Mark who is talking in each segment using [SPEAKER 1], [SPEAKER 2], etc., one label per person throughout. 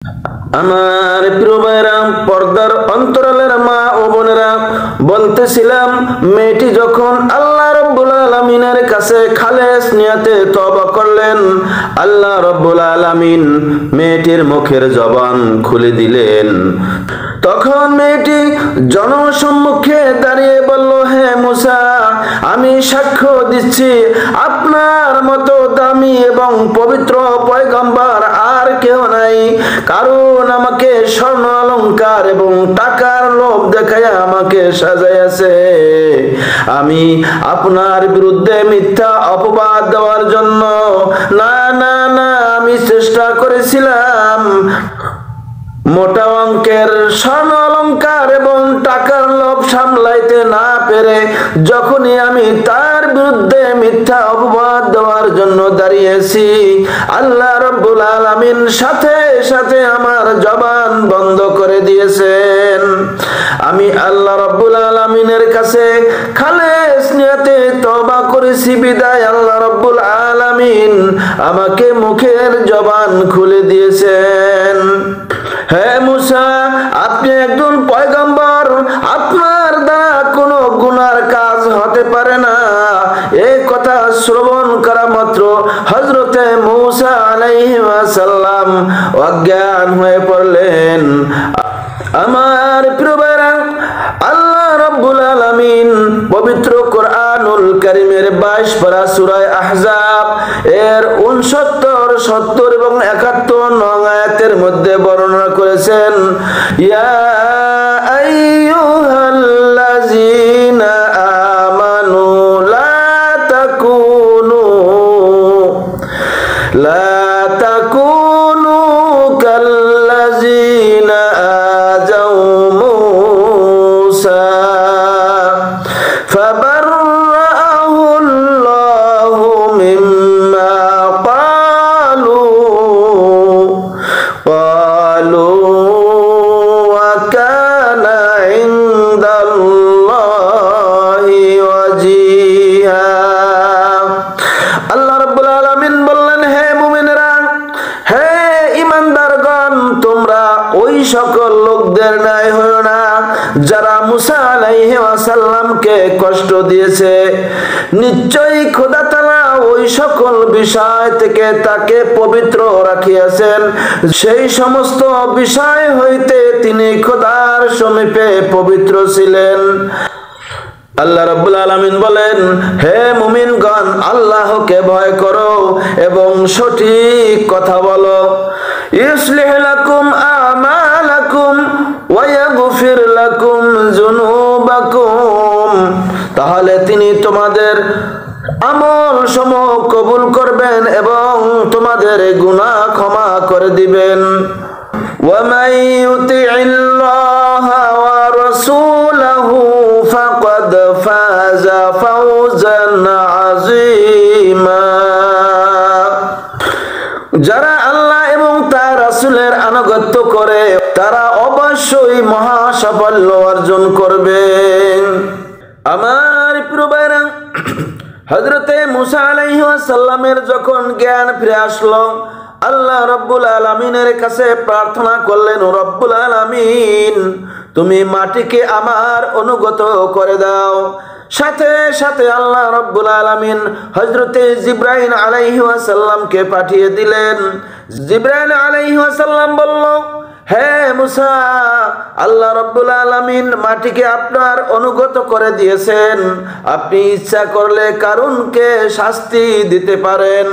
[SPEAKER 1] আমার প্রিয় ভাইরা, পর্দার অন্তরালের মা ও বোনেরা, বলতেছিলাম মেয়েটি যখন আল্লাহ রাব্বুল আলামিনের কাছে খালেস নিয়তে তওবা করলেন, আল্লাহ রাব্বুল আলামিন মেয়েটির মুখের জবান খুলে দিলেন। তখন মেয়েটি জনসম্মুখে দাঁড়িয়ে বলল, হে মুসা, আমি সাক্ষ্য দিচ্ছি আপনার মতো দামি এবং পবিত্র পয়গম্বর আর কেউ নাই। কারণ আমাকে স্বর্ণ অলংকার এবং টাকার লোভ দেখায় আমাকে সাজাইয়াছে। আমি আপনার বিরুদ্ধে মিথ্যা অপবাদ দেওয়ার জন্য না না না আমি চেষ্টা করেছিলাম। মোটা অঙ্কের স্বর্ণ অলংকার এবং টাকার লোভ সামলাইতে না পেরে যখনই আমি তার বিরুদ্ধে মিথ্যা অপবাদ দেওয়ার জন্য দাঁড়িয়েছি, আল্লাহ রাব্বুল আলামিন সাথে সাথে আমার জবান বন্ধ করে দিয়েছেন। আমি আল্লাহ রাব্বুল আলামিনের কাছে খালেস নিয়তে তওবা করেছি বিদায় আল্লাহ রাব্বুল আলামিন আমাকে মুখের জবান খুলে দিয়েছেন। হে মুসা, আপনি একজন পয়গম্বর, আপনার দ্বারা কোনো গুনার কাজ হতে পারে না। এই কথা শ্রবণ করা মাত্র হযরতে মুসা আলাইহিস সালাম অজ্ঞান হয়ে পড়লেন। আমার প্রিয় ভাইরা, আল্লাহ রাব্বুল আলামিন পবিত্র কোরআনুল কারীমের 22 পারা সূরা আহজাব এর 69, 70 এবং 71 নং আয়াতের মধ্যে বর্ণনা করেছেন, ইয়া আইয়ুহাল্লাযীনা আমানু লা তাকুনু কাল্লাযীনা আযাউ মূসা ফাবাররাহু আল্লাহু মিম্মা ক্বালু ওয়া কানা ইনদাল্লাহি ওয়াজিহা। আল্লাহ রাব্বুল আলামিন বললেন, হে মুমিনেরা, হে ঈমানদারগণ, তোমরা ওই সকল লোকদের ন্যায় হয়ো না যারা মুসা আলাইহিস সালামকে কষ্ট দিয়েছে। নিশ্চয়ই খোদা তাআলা ওই সকল বিষয় থেকে তাকে পবিত্র রাখিয়াছেন, সেই সমস্ত বিষয় হইতে তিনি খোদার সমীপে পবিত্র ছিলেন। আল্লাহ রাব্বুল আলামিন বলেন, হে মুমিনগণ, আল্লাহকে ভয় করো এবং সঠিক কথা বলো। ইউসলিহ লাকুম আমালাকুম ওয়া ইয়াগফির লাকুম যুনুবাকুম, তাহলে তিনি তোমাদের আমল সমূহ কবুল করবেন এবং তোমাদের গুনাহ ক্ষমা করে দিবেন। ওয়া মান ইউতি'ইল্লাহা ওয়া রাসূলাহু ফাকাদ ফাযা ফাওজান আযীমা। যারা আল্লাহ এবং তার রাসূলের আনুগত্য করে তারা অবশ্যই মহা সাফল্য অর্জন করবে। আমার প্রিয় ভাইরা, হযরতে মুসা আলাইহিস সালামের যখন জ্ঞান ফিরে আসলো, আল্লাহ রাব্বুল আলামিনের কাছে প্রার্থনা করলেন, ও রাব্বুল আলামিন, তুমি মাটিকে আমার অনুগত করে দাও। সাথে সাথে আল্লাহ রাব্বুল আলামিন হযরতে জিবরাইল আলাইহিস সালামকে পাঠিয়ে দিলেন। জিবরাইল আলাইহিস সালাম বলল, হে মুসা, আল্লাহ রাব্বুল আলামিন মাটিকে আপনার অনুগত করে দিয়েছেন, আপনি ইচ্ছা করলে কারুনকে শাস্তি দিতে পারেন।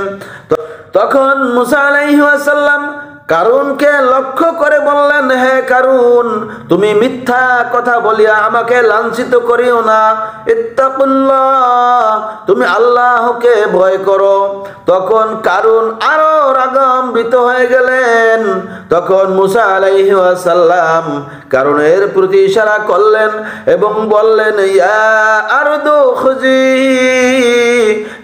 [SPEAKER 1] তখন মুসা আলাইহিস সালাম কারুনকে লক্ষ্য করে বললেন, হে কারুন, তুমি মিথ্যা কথা বলিয়া আমাকে লাঞ্ছিত করিও না। ইত্তাকুল্লাহ, তুমি আল্লাহকে ভয় করো। তখন কারুন আরো রাগান্বিত হয়ে গেলেন। তখন মুসা আলাইহিস সালাম কারুনের প্রতি ইশারা করলেন এবং বললেন, ইয়া আরদু খুজি,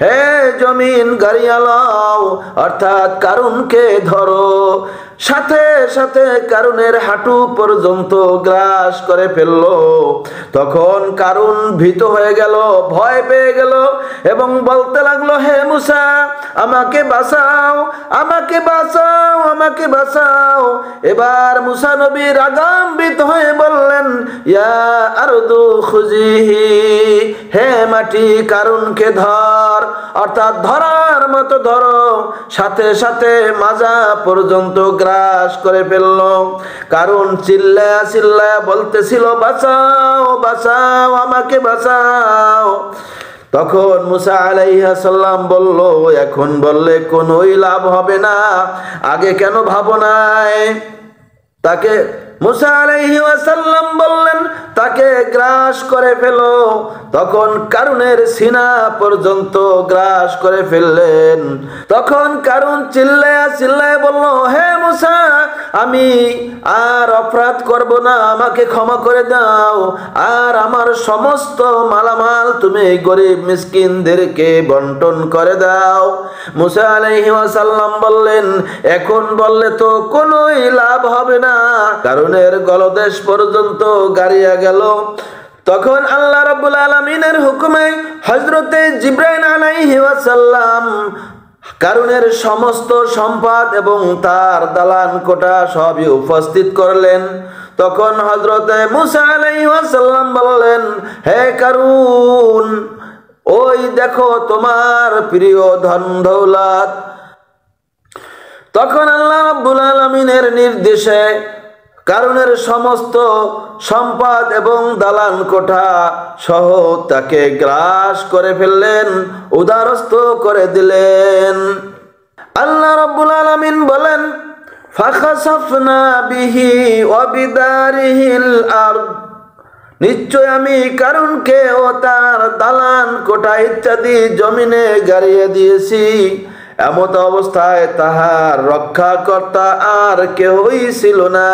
[SPEAKER 1] হে জমিন গাড়িয়া লও, অর্থাৎ কারুনকে ধরো। সাথে সাথে কারুনের হাঁটু পর্যন্ত গ্রাস করে ফেলল। তখন কারুন ভীত হয়ে গেল, ভয় পেয়ে গেল এবং বলতে লাগলো, হে মুসা, আমাকে বাঁচাও, আমাকে বাঁচাও, আমাকে বাঁচাও। এবার মুসা নবী রাগান্বিত হয়ে বললেন, ইয়া আরদু খুজিহি, হে মাটি কারুনকে ধর, অর্থাৎ ধরার মতো ধরো। সাথে সাথে মাজা পর্যন্ত গ্রাস করে ফেলল। কারণ চিল্লায়া চিল্লায়া বলতেছিল, বাঁচাও, বাঁচাও, আমাকে বাঁচাও। তখন মুসা আলাইহিস সালাম বলল, এখন বললে কোনোই লাভ হবে না, আগে কেন ভাবো নাই? তাকে মুসা আলাইহিস সালাম বললেন, তাকে গ্রাস করে ফেলো। তখন কারুনের সিনা পর্যন্ত গ্রাস করে ফেললেন। তখন কারুন চিল্লায়া চিল্লায়া বলল, হে মুসা, আমি আর অপরাধ করব না, আমাকে ক্ষমা করে দাও, আর আমার সমস্ত মালামাল তুমি গরিব মিসকিনদেরকে বন্টন করে দাও। মুসা আলাইহিস সালাম বললেন, এখন বললে তো কোনোই লাভ হবে না, কারুনের গলদেশ পর্যন্ত গাড়িয়া গেল। তখন আল্লাহ রাব্বুল আলামিনের হুকুমে হযরতে জিবরাইল আলাইহিস সালাম কারুনের সমস্ত সম্পদ এবং তার দালান কোঠা সবই উপস্থিত করলেন। তখন হযরতে মুসা আলাইহিস সালাম বললেন, হে কারুন, ওই দেখো তোমার প্রিয় ধন দৌলত। তখন আল্লাহ রাব্বুল আলামিনের নির্দেশে কারুনের সমস্ত সম্পদ এবং দালান কোঠা সহ তাকে গ্রাস করে ফেললেন, উদারস্থ করে দিলেন। আল্লাহ রাব্বুল আলামিন বলেন, ফাখাসাফনা বিহি ওয়া বিদারিহিল আরদ, নিশ্চয় আমি কারুনকে ও তার দালান কোঠা ইত্যাদি জমিনে গাড়িয়ে দিয়েছি। এমত অবস্থায় তাহার রক্ষাকর্তা আর কেউই ছিল না।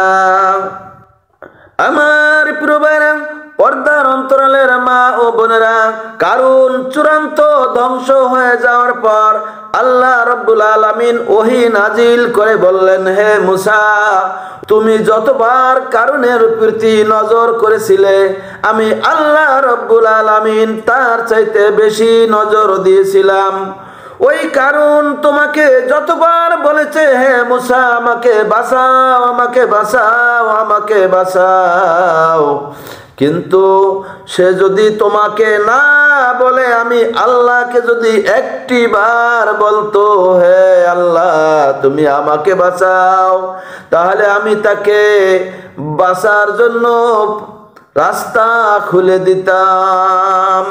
[SPEAKER 1] আমার প্রিয় ভাইরা, পর্দার অন্তরালের মা ও বোনেরা, কারুন চূড়ান্ত ধ্বংস হয়ে যাওয়ার পর আল্লাহ রাব্বুল আলামিন ওহী নাজিল করে বললেন, হে মুসা, তুমি যতবার কারুনের প্রতি নজর করেছিলে, আমি আল্লাহ রাব্বুল আলামিন তার চাইতে বেশি নজর দিয়েছিলাম। ওই কারুন তোমাকে যতবার বলেছে, হে মুসা, আমাকে বাঁচাও, আমাকে বাঁচাও, আমাকে বাঁচাও, কিন্তু সে যদি তোমাকে না বলে, আমি আল্লাহকে যদি একটি বার বলতো, হে আল্লাহ তুমি আমাকে বাঁচাও, তাহলে আমি তাকে বাঁচার জন্য রাস্তা খুলে দিতাম।